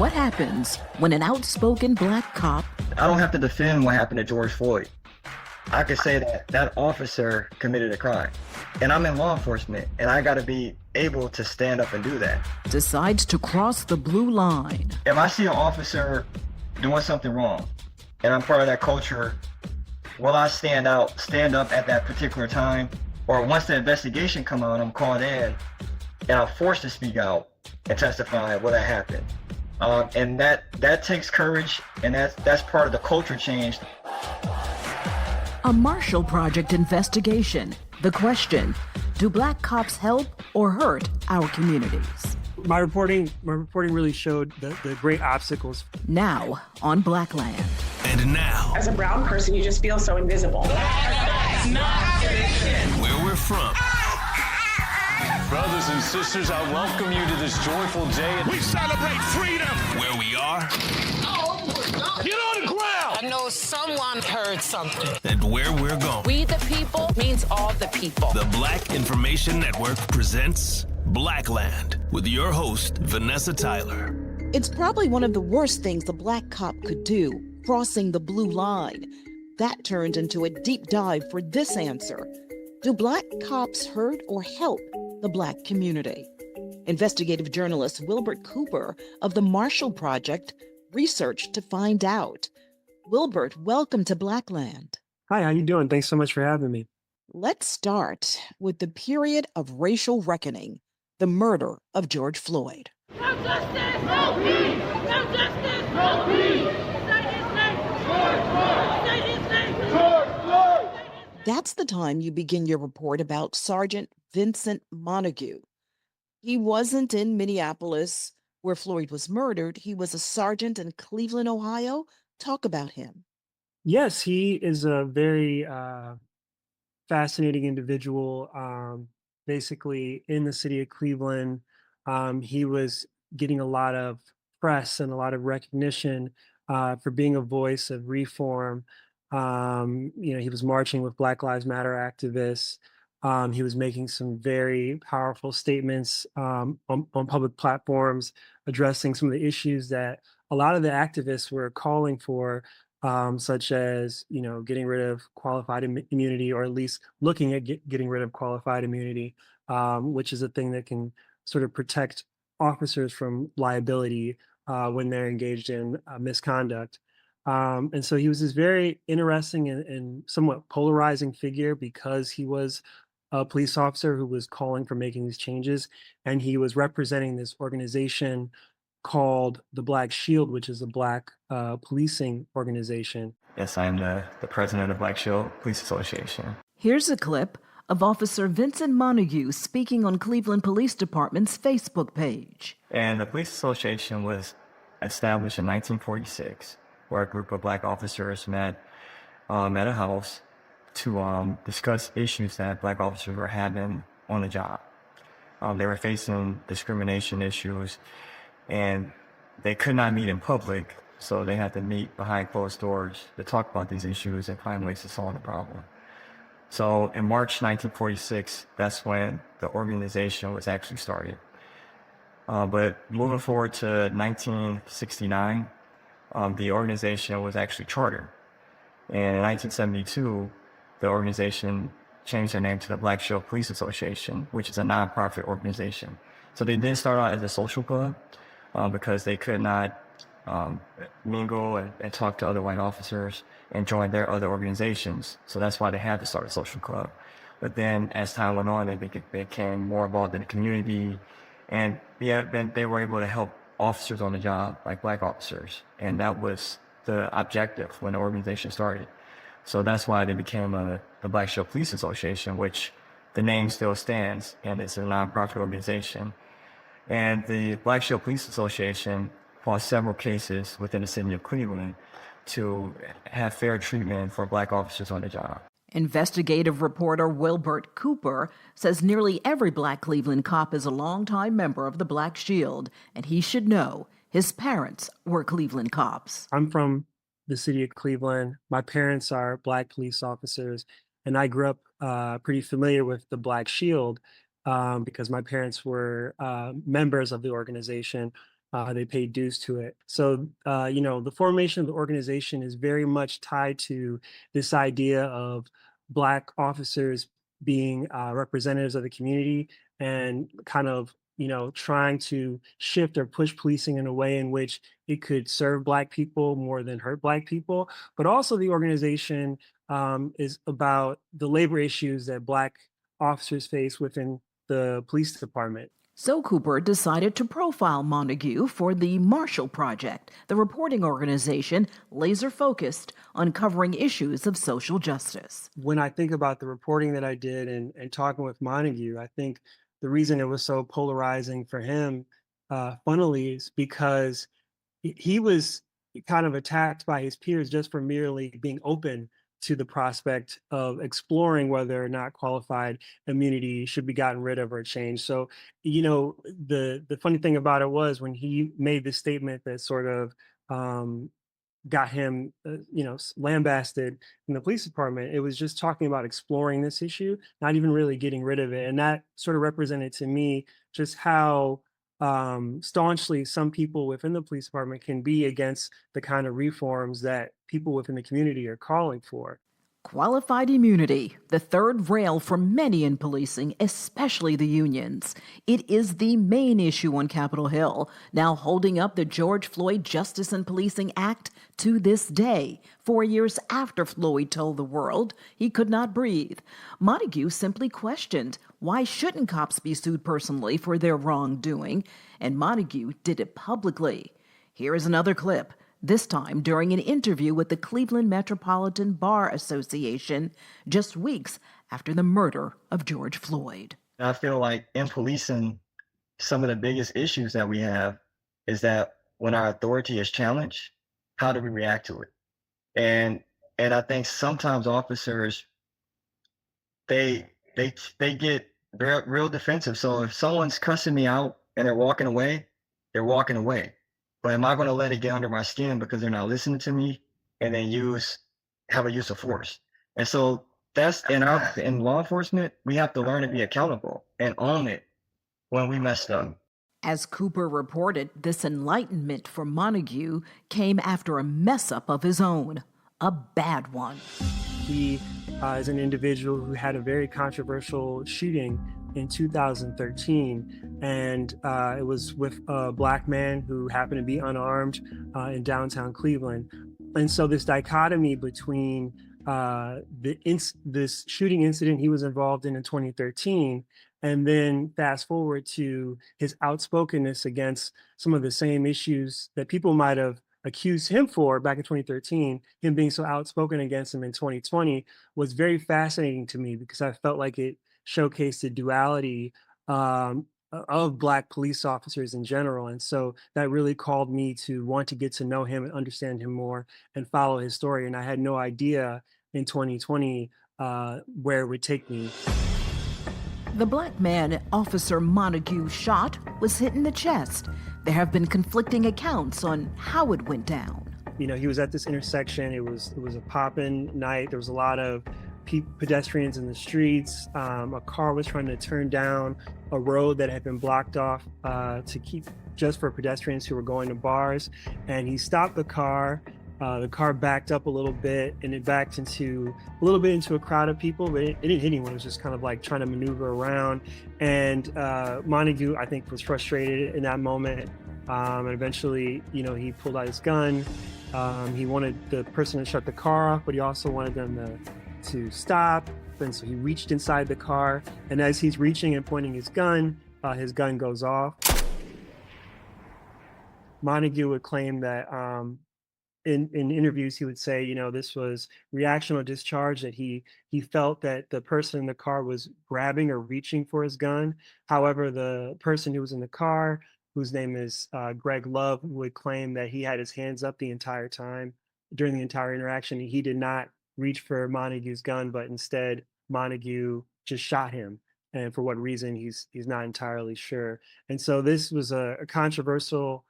What happens when an outspoken black cop... I don't have to defend what happened to George Floyd. I could say that that officer committed a crime. And I'm in law enforcement, and I got to be able to stand up and do that. decides to cross the blue line. If I see an officer doing something wrong, and I'm part of that culture, will I stand up at that particular time? Or once the investigation come out, I'm called in, and I'm forced to speak out and testify what had happened. And that takes courage, and that's part of the culture change. A Marshall Project investigation. The question, do black cops help or hurt our communities? My reporting really showed the great obstacles. Now on Blackland. And now, as a brown person, you just feel so invisible. Black Lives Not Fiction. Where we're from. Brothers and sisters, I welcome you to this joyful day. We celebrate freedom. Where we are. Get on the ground! I know someone heard something. And where we're going. We the people means all the people. The Black Information Network presents Blackland with your host, Vanessa Tyler. It's probably one of the worst things a black cop could do, crossing the blue line. That turned into a deep dive for this answer. Do black cops hurt or help the black community? Investigative journalist Wilbert Cooper of the Marshall Project researched to find out. Wilbert, welcome to Blackland. Hi, how you doing? Thanks so much for having me. Let's start with the period of racial reckoning, the murder of George Floyd. No justice! No peace! No justice! No peace! Say his name! George Floyd! Say his name! George Floyd! That's the time you begin your report about Sergeant Vincent Montague. He wasn't in Minneapolis where Floyd was murdered. He was a sergeant in Cleveland, Ohio. Talk about him. Yes, he is a very fascinating individual. Basically, in the city of Cleveland, he was getting a lot of press and a lot of recognition for being a voice of reform. He was marching with Black Lives Matter activists. He was making some very powerful statements on public platforms, addressing some of the issues that a lot of the activists were calling for, such as, getting rid of qualified immunity, or at least looking at getting rid of qualified immunity, which is a thing that can sort of protect officers from liability when they're engaged in misconduct. And so he was this very interesting and somewhat polarizing figure because he was a police officer who was calling for making these changes, and he was representing this organization called the Black Shield, which is a black policing organization. Yes, I'm the president of Black Shield Police Association. Here's a clip of Officer Vincent Montague speaking on Cleveland Police Department's Facebook page. And the Police Association was established in 1946, where a group of black officers met at a house to discuss issues that black officers were having on the job. They were facing discrimination issues, and they could not meet in public, so they had to meet behind closed doors to talk about these issues and find ways to solve the problem. So in March 1946, that's when the organization was actually started. But moving forward to 1969, the organization was actually chartered. And in 1972, the organization changed their name to the Black Shield Police Association, which is a nonprofit organization. So they did start out as a social club because they could not mingle and talk to other white officers and join their other organizations. So that's why they had to start a social club. But then as time went on, they became more involved in the community, and then they were able to help officers on the job, like black officers. And that was the objective when the organization started. So that's why they became the Black Shield Police Association, which the name still stands, and it's a nonprofit organization. And the Black Shield Police Association fought several cases within the city of Cleveland to have fair treatment for black officers on the job. Investigative reporter Wilbert Cooper says nearly every black Cleveland cop is a longtime member of the Black Shield, and he should know his parents were Cleveland cops. I'm from the city of Cleveland. My parents are black police officers, and I grew up pretty familiar with the Black Shield because my parents were members of the organization They pay dues to it. So, the formation of the organization is very much tied to this idea of Black officers being representatives of the community and kind of, trying to shift or push policing in a way in which it could serve Black people more than hurt Black people. But also, the organization is about the labor issues that Black officers face within the police department. So Cooper decided to profile Montague for the Marshall Project, the reporting organization laser focused on covering issues of social justice. When I think about the reporting that I did and talking with Montague, I think the reason it was so polarizing for him, funnily, is because he was kind of attacked by his peers just for merely being open to the prospect of exploring whether or not qualified immunity should be gotten rid of or changed. So, the funny thing about it was when he made this statement that sort of got him, lambasted in the police department. It was just talking about exploring this issue, not even really getting rid of it. And that sort of represented to me just how staunchly some people within the police department can be against the kind of reforms that people within the community are calling for. Qualified immunity, the third rail for many in policing, especially the unions. It is the main issue on Capitol Hill, now holding up the George Floyd Justice and Policing Act to this day, 4 years after Floyd told the world he could not breathe. Montague simply questioned, why shouldn't cops be sued personally for their wrongdoing? And Montague did it publicly. Here is another clip. This time during an interview with the Cleveland Metropolitan Bar Association, just weeks after the murder of George Floyd. I feel like in policing, some of the biggest issues that we have is that when our authority is challenged, how do we react to it? And I think sometimes officers, they get real defensive. So if someone's cussing me out and they're walking away, they're walking away. But am I going to let it get under my skin because they're not listening to me and then have a use of force? And so that's in law enforcement, we have to learn to be accountable and own it when we messed up. As Cooper reported, this enlightenment for Montague came after a mess up of his own, a bad one. He is an individual who had a very controversial shooting in 2013, and it was with a Black man who happened to be unarmed in downtown Cleveland. And so this dichotomy between this shooting incident he was involved in 2013, and then fast forward to his outspokenness against some of the same issues that people might have accused him for back in 2013, him being so outspoken against him in 2020 was very fascinating to me because I felt like it showcased the duality of Black police officers in general. And so that really called me to want to get to know him and understand him more and follow his story. And I had no idea in 2020 where it would take me. The Black man Officer Montague shot was hit in the chest. There have been conflicting accounts on how it went down. He was at this intersection. It was a poppin' night. There was a lot of pedestrians in the streets. A car was trying to turn down a road that had been blocked off to keep just for pedestrians who were going to bars. And he stopped the car. The car backed up a little bit, and it backed a little bit into a crowd of people, but it didn't hit anyone. It was just kind of like trying to maneuver around. And Montague, I think, was frustrated in that moment. And eventually, he pulled out his gun. He wanted the person to shut the car off, but he also wanted them to stop. And so he reached inside the car. And as he's reaching and pointing his gun goes off. Montague would claim that in interviews, he would say, this was reactional discharge, that he felt that the person in the car was grabbing or reaching for his gun. However, the person who was in the car, whose name is Greg Love, would claim that he had his hands up the entire time during the entire interaction. He did not reach for Montague's gun, but instead Montague just shot him. And for what reason, he's not entirely sure. And so this was a controversial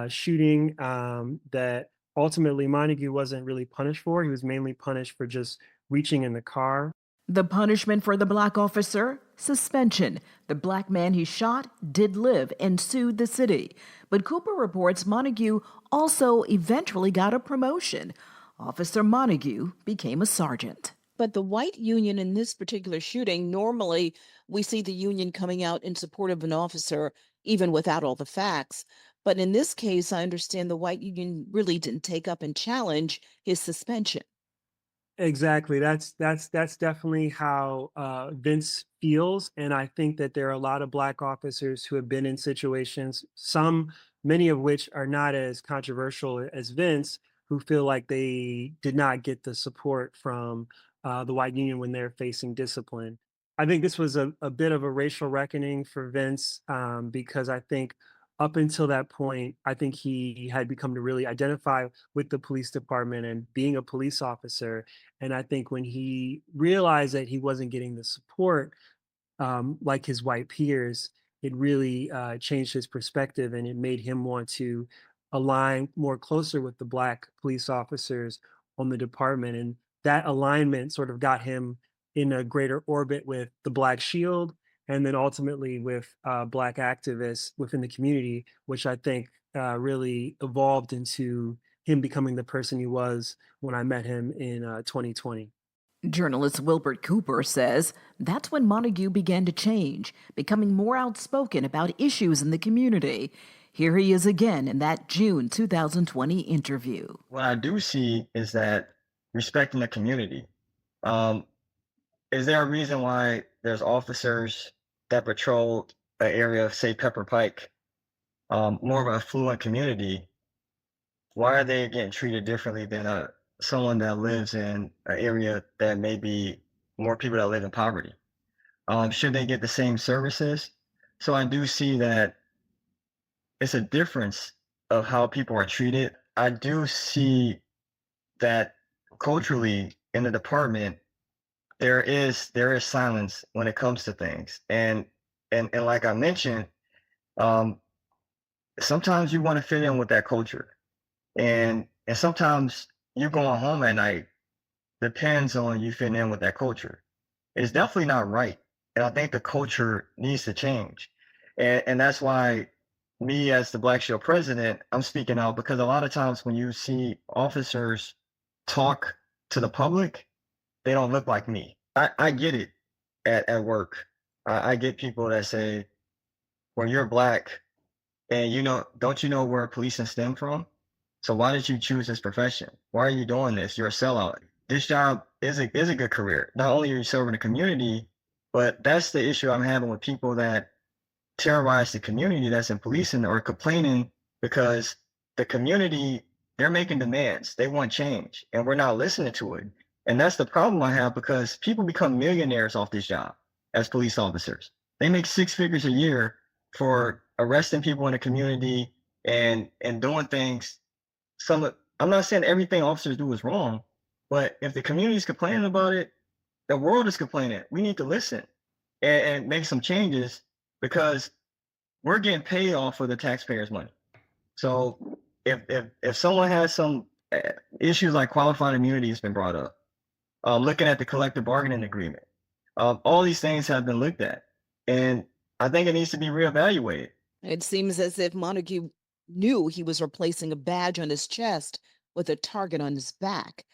shooting that ultimately Montague wasn't really punished for. He was mainly punished for just reaching in the car. The punishment for the Black officer? suspension. The black man he shot did live and sued the city. But Cooper reports Montague also eventually got a promotion. Officer Montague became a sergeant. But the white union in this particular shooting, normally we see the union coming out in support of an officer, even without all the facts. But in this case, I understand the white union really didn't take up and challenge his suspension. Exactly. That's definitely how Vince feels, and I think that there are a lot of black officers who have been in situations, many of which are not as controversial as Vince, who feel like they did not get the support from the white union when they're facing discipline. I think this was a bit of a racial reckoning for Vince, because I think up until that point, I think he had become to really identify with the police department and being a police officer. And I think when he realized that he wasn't getting the support like his white peers, it really changed his perspective, and it made him want to align more closer with the black police officers on the department. And that alignment sort of got him in a greater orbit with the Black Shield, and then ultimately with black activists within the community, which I think really evolved into him becoming the person he was when I met him in 2020. Journalist Wilbert Cooper says that's when Montague began to change, becoming more outspoken about issues in the community. Here he is again in that June 2020 interview. What I do see is that respecting the community. Is there a reason why there's officers that patrol an area of, say, Pepper Pike, more of an affluent community? Why are they getting treated differently than someone that lives in an area that may be more people that live in poverty? Should they get the same services? So I do see that it's a difference of how people are treated. I do see that culturally in the department, there is silence when it comes to things. And like I mentioned, sometimes you want to fit in with that culture. And sometimes you going home at night depends on you fitting in with that culture. It's definitely not right. And I think the culture needs to change. And that's why me as the Black Shield president, I'm speaking out, because a lot of times when you see officers talk to the public, they don't look like me. I get it at work. I get people that say, well, you're black and don't you know where policing stem from? So why did you choose this profession? Why are you doing this? You're a sellout. This job is a good career. Not only are you serving the community, but that's the issue I'm having with people that terrorize the community that's in policing or complaining because the community, they're making demands. They want change and we're not listening to it. And that's the problem I have, because people become millionaires off this job as police officers. They make 6 figures a year for arresting people in the community and doing things. I'm not saying everything officers do is wrong, but if the community is complaining about it, the world is complaining. We need to listen and make some changes, because we're getting paid off of the taxpayers' money. So if someone has some issues like qualified immunity has been brought up, looking at the collective bargaining agreement, all these things have been looked at, and I think it needs to be reevaluated. It seems as if Montague knew he was replacing a badge on his chest with a target on his back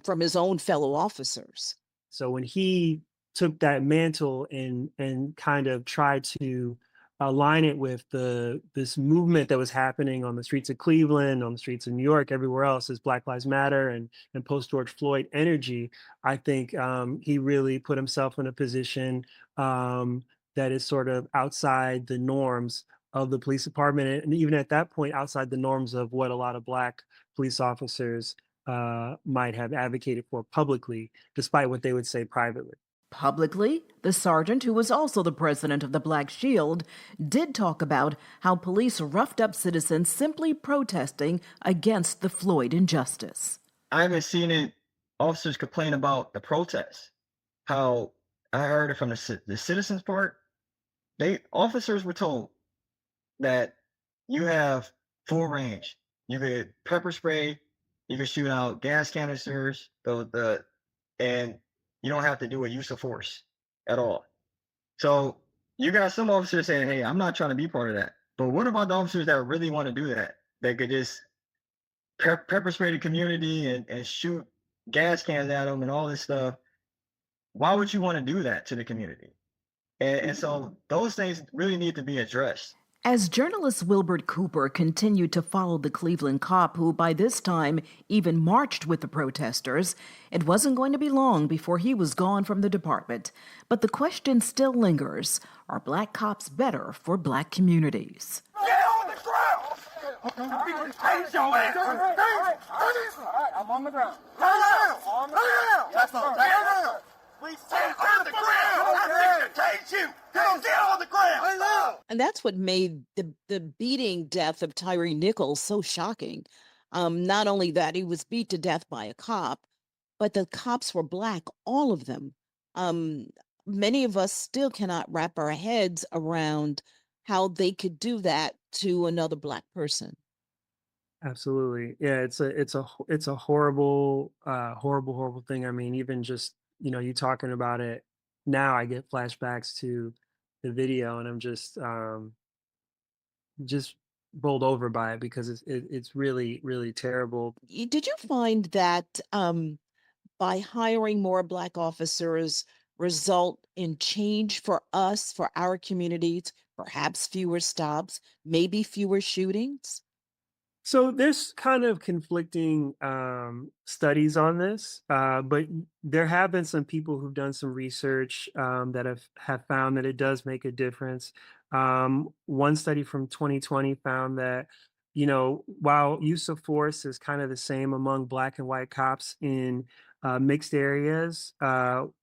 from his own fellow officers. So when he took that mantle and kind of tried to align it with this movement that was happening on the streets of Cleveland, on the streets of New York, everywhere else, is Black Lives Matter and post George Floyd energy, I think he really put himself in a position that is sort of outside the norms of the police department, and even at that point, outside the norms of what a lot of Black police officers might have advocated for publicly, despite what they would say privately. Publicly, the sergeant, who was also the president of the Black Shield, did talk about how police roughed up citizens simply protesting against the Floyd injustice. I haven't seen officers complain about the protests. How I heard it from the citizens part, officers were told that you have full range. You could pepper spray, you could shoot out gas canisters, and you don't have to do a use of force at all. So you got some officers saying, "Hey, I'm not trying to be part of that." But what about the officers that really want to do that? They could just pepper spray the community and shoot gas cans at them and all this stuff. Why would you want to do that to the community? And so those things really need to be addressed. As journalist Wilbert Cooper continued to follow the Cleveland cop who by this time even marched with the protesters, it wasn't going to be long before he was gone from the department. But the question still lingers, are black cops better for black communities? Get on the ground! Hands your ass! I'm on the ground. Lay down! On the ground! That's not lay down! Please stay on the ground! I think to cage you! Get on the ground! Lay down! And that's what made the beating death of Tyree Nichols so shocking. Not only that, he was beat to death by a cop, but the cops were black, all of them. Many of us still cannot wrap our heads around how they could do that to another black person. Absolutely. Yeah, it's a horrible, horrible thing. I mean, even just, you talking about it now, I get flashbacks to the video and I'm just bowled over by it because it's really, really terrible. Did you find that by hiring more black officers result in change for us, for our communities, perhaps fewer stops, maybe fewer shootings? So there's kind of conflicting studies on this, but there have been some people who've done some research that have found that it does make a difference. One study from 2020 found that, while use of force is kind of the same among black and white cops in mixed areas,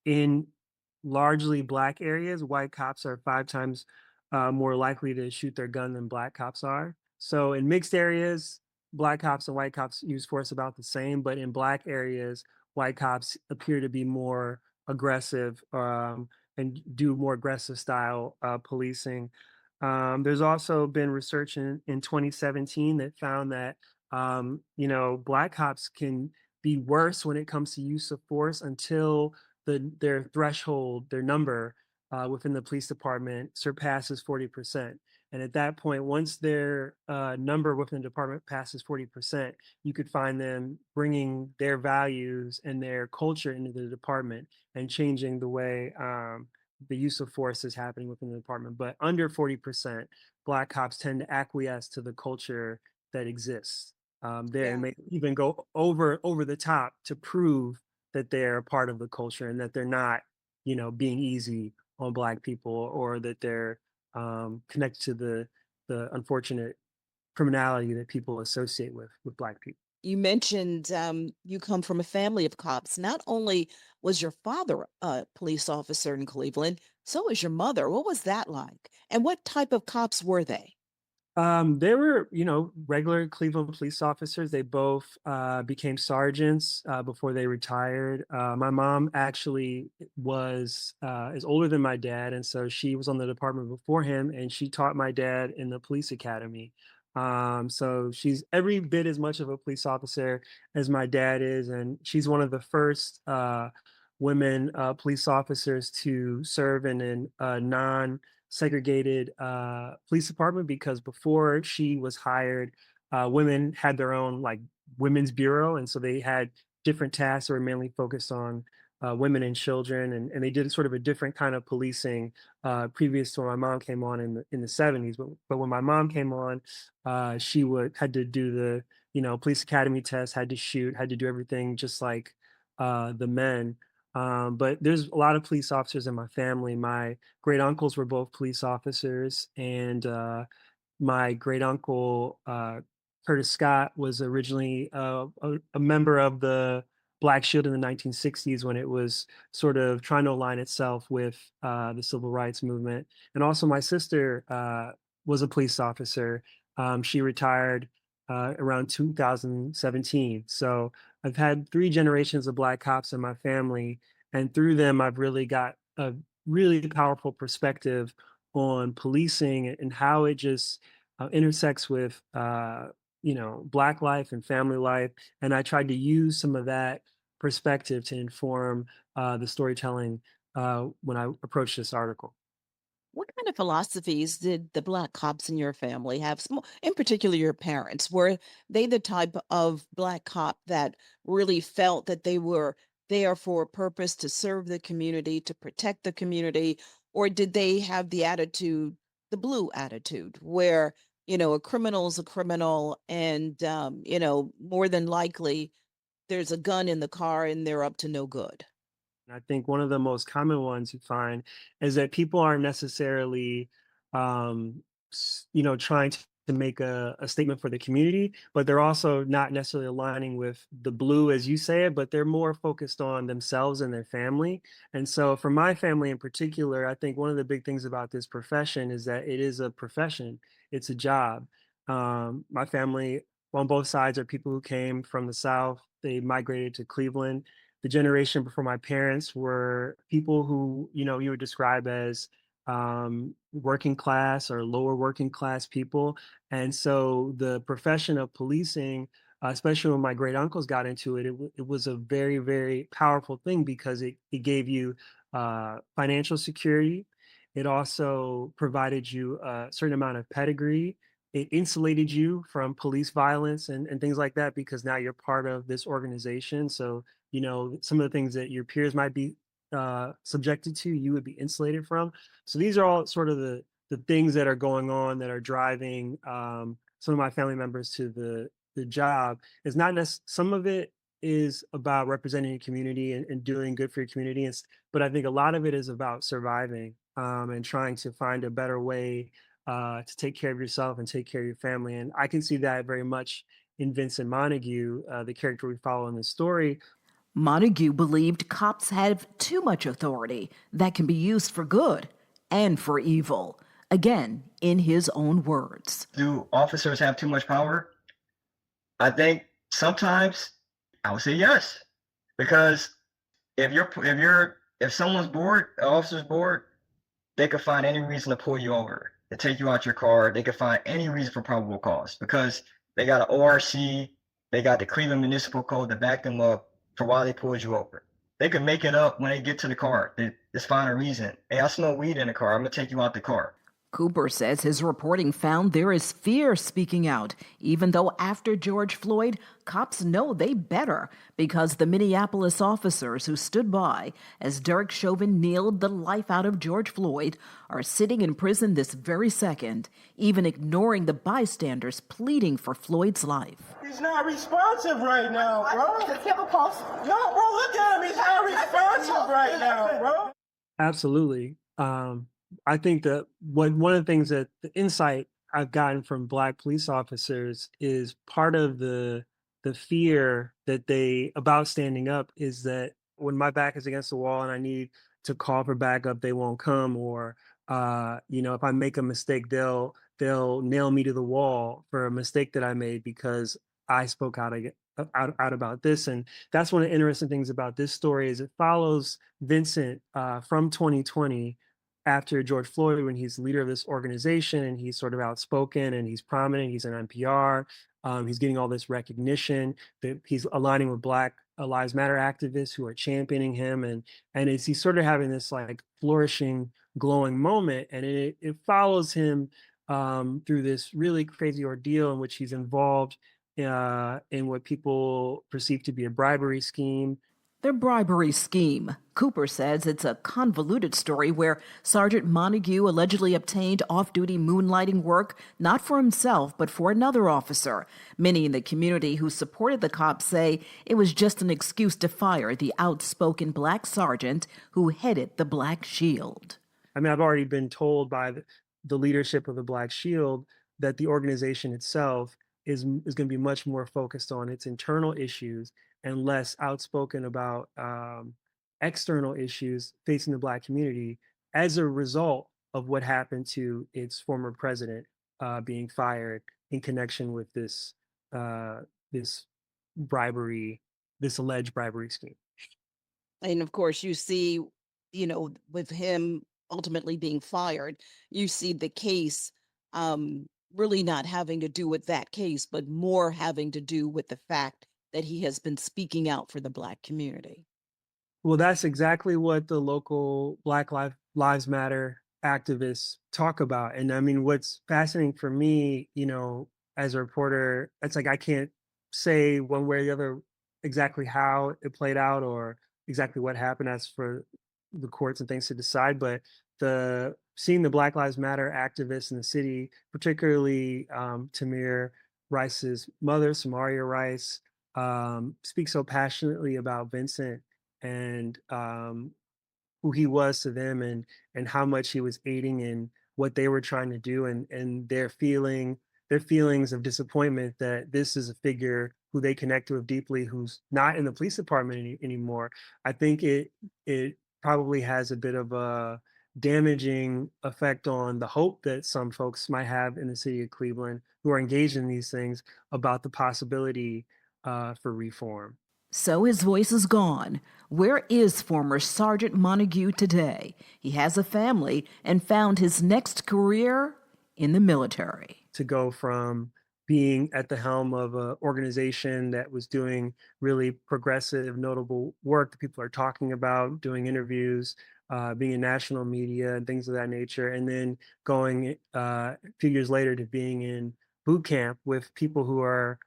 in largely black areas, white cops are 5 times more likely to shoot their gun than black cops are. So in mixed areas, black cops and white cops use force about the same, but in black areas, white cops appear to be more aggressive and do more aggressive style policing. There's also been research in 2017 that found that black cops can be worse when it comes to use of force until their threshold, their number within the police department surpasses 40%. And at that point, once their number within the department passes 40%, you could find them bringing their values and their culture into the department and changing the way the use of force is happening within the department. But under 40%, black cops tend to acquiesce to the culture that exists there and may even go over the top to prove that they're a part of the culture and that they're not, being easy on black people or that they're connected to the unfortunate criminality that people associate with black people. You mentioned you come from a family of cops. Not only was your father a police officer in Cleveland, so was your mother. What was that like? And what type of cops were they? They were, regular Cleveland police officers. They both became sergeants before they retired. My mom actually is older than my dad, and so she was on the department before him, and she taught my dad in the police academy. So she's every bit as much of a police officer as my dad is, and she's one of the first women police officers to serve in a non-segregated police department because before she was hired, women had their own like women's bureau, and so they had different tasks that were mainly focused on women and children, and they did sort of a different kind of policing previous to when my mom came on in the 70s. But when my mom came on, she had to do the police academy test, had to shoot, had to do everything just like the men. But there's a lot of police officers in my family. My great uncles were both police officers, and my great uncle Curtis Scott was originally a member of the Black Shield in the 1960s when it was sort of trying to align itself with the civil rights movement. And also, my sister was a police officer. She retired around 2017. So I've had 3 generations of black cops in my family, and through them, I've really got a really powerful perspective on policing and how it just intersects with black life and family life. And I tried to use some of that perspective to inform the storytelling when I approached this article. What kind of philosophies did the Black cops in your family have? In particular, your parents. Were they the type of Black cop that really felt that they were there for a purpose to serve the community, to protect the community? Or did they have the attitude, the blue attitude, where, a criminal is a criminal and, more than likely there's a gun in the car and they're up to no good? I think one of the most common ones you find is that people aren't necessarily, trying to make a statement for the community, but they're also not necessarily aligning with the blue, as you say it, but they're more focused on themselves and their family. And so, for my family in particular, I think one of the big things about this profession is that it is a profession, it's a job. My family on both sides are people who came from the South. They migrated to Cleveland. The generation before my parents were people who, you would describe as working class or lower working class people. And so the profession of policing, especially when my great uncles got into it, it was a very, very powerful thing because it gave you financial security. It also provided you a certain amount of pedigree. It insulated you from police violence and things like that because now you're part of this organization. So some of the things that your peers might be subjected to, you would be insulated from. So these are all sort of the things that are going on that are driving some of my family members to the job. It's not some of it is about representing your community and doing good for your community, but I think a lot of it is about surviving and trying to find a better way to take care of yourself and take care of your family. And I can see that very much in Vincent Montague, the character we follow in the story. Montague believed cops have too much authority that can be used for good and for evil. Again, in his own words. Do officers have too much power? I think sometimes I would say yes, because if someone's bored, an officer's bored, they could find any reason to pull you over, to take you out your car. They could find any reason for probable cause because they got an ORC, they got the Cleveland Municipal Code to back them up for why they pulled you over. They could make it up when they get to the car. They just find a reason. Hey, I smell weed in the car. I'm gonna take you out the car. Cooper says his reporting found there is fear speaking out, even though after George Floyd, cops know they better because the Minneapolis officers who stood by as Derek Chauvin kneeled the life out of George Floyd are sitting in prison this very second, even ignoring the bystanders pleading for Floyd's life. He's not responsive right now, bro. Does he have a pulse? No, bro, look at him. He's not responsive right now, bro. Absolutely. I think that one of the things that the insight I've gotten from Black police officers is part of the fear that about standing up is that when my back is against the wall and I need to call for backup, they won't come, or if I make a mistake, they'll nail me to the wall for a mistake that I made because I spoke out about this. And that's one of the interesting things about this story is it follows Vincent from 2020 after George Floyd, when he's the leader of this organization and he's sort of outspoken and he's prominent, he's on NPR, he's getting all this recognition that he's aligning with Black Lives Matter activists who are championing him, and he's sort of having this like flourishing, glowing moment, and it follows him through this really crazy ordeal in which he's involved in what people perceive to be a bribery scheme. Their bribery scheme. Cooper says it's a convoluted story where Sergeant Montague allegedly obtained off-duty moonlighting work not for himself but for another officer. Many in the community who supported the cops say it was just an excuse to fire the outspoken Black sergeant who headed the Black Shield. I mean, I've already been told by the leadership of the Black Shield that the organization itself is going to be much more focused on its internal issues and less outspoken about external issues facing the Black community as a result of what happened to its former president being fired in connection with this alleged bribery scheme. And of course, you see, with him ultimately being fired, you see the case really not having to do with that case, but more having to do with the fact that he has been speaking out for the Black community. Well, that's exactly what the local Black Lives Matter activists talk about. And I mean, what's fascinating for me, as a reporter, it's like I can't say one way or the other exactly how it played out or exactly what happened. As for the courts and things to decide, but the seeing the Black Lives Matter activists in the city, particularly Tamir Rice's mother, Samaria Rice, speak so passionately about Vincent and who he was to them, and how much he was aiding in what they were trying to do, and their feelings of disappointment that this is a figure who they connect with deeply, who's not in the police department anymore. I think it probably has a bit of a damaging effect on the hope that some folks might have in the city of Cleveland who are engaged in these things about the possibility for reform. So his voice is gone. Where is former Sergeant Montague today? He has a family and found his next career in the military. To go from being at the helm of an organization that was doing really progressive, notable work that people are talking about, doing interviews, being in national media and things of that nature, and then going a few years later to being in boot camp with people who are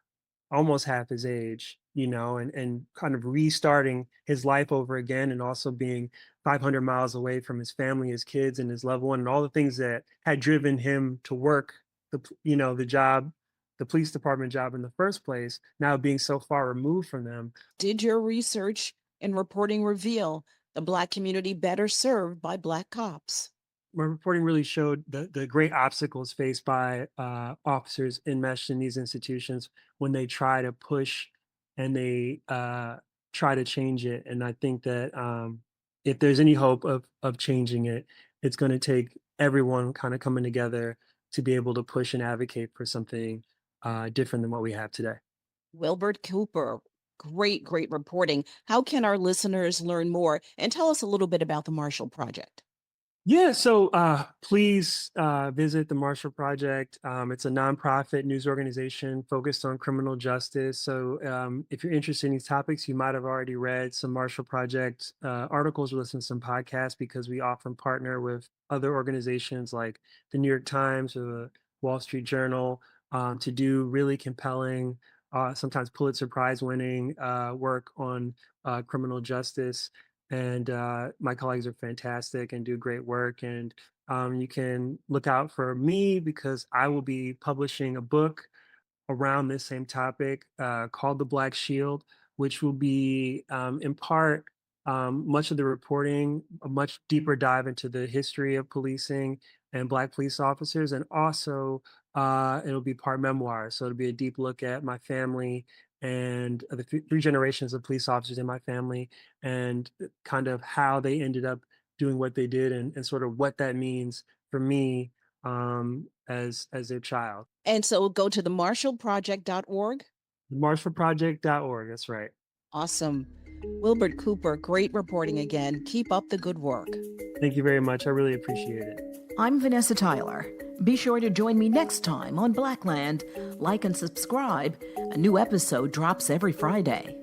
almost half his age, and kind of restarting his life over again, and also being 500 miles away from his family, his kids, and his loved one, and all the things that had driven him to work the job, the police department job in the first place, now being so far removed from them. Did your research and reporting reveal the Black community better served by Black cops? My reporting really showed the great obstacles faced by officers enmeshed in these institutions when they try to push and they try to change it. And I think that if there's any hope of changing it, it's going to take everyone kind of coming together to be able to push and advocate for something different than what we have today. Wilbert Cooper, great reporting. How can our listeners learn more? And tell us a little bit about the Marshall Project. Yeah, so please visit the Marshall Project. It's a nonprofit news organization focused on criminal justice. So if you're interested in these topics, you might have already read some Marshall Project articles or listened to some podcasts, because we often partner with other organizations like the New York Times or the Wall Street Journal to do really compelling, sometimes Pulitzer Prize winning work on criminal justice. And my colleagues are fantastic and do great work. And you can look out for me, because I will be publishing a book around this same topic called The Black Shield, which will be in part much of the reporting, a much deeper dive into the history of policing and Black police officers. And also it'll be part memoir. So it'll be a deep look at my family and the three generations of police officers in my family, and kind of how they ended up doing what they did, and sort of what that means for me as their child. And so go to the marshallproject.org. Marshallproject.org, that's right. Awesome. Wilbert Cooper, great reporting again. Keep up the good work. Thank you very much. I really appreciate it. I'm Vanessa Tyler. Be sure to join me next time on Blackland. Like and subscribe. A new episode drops every Friday.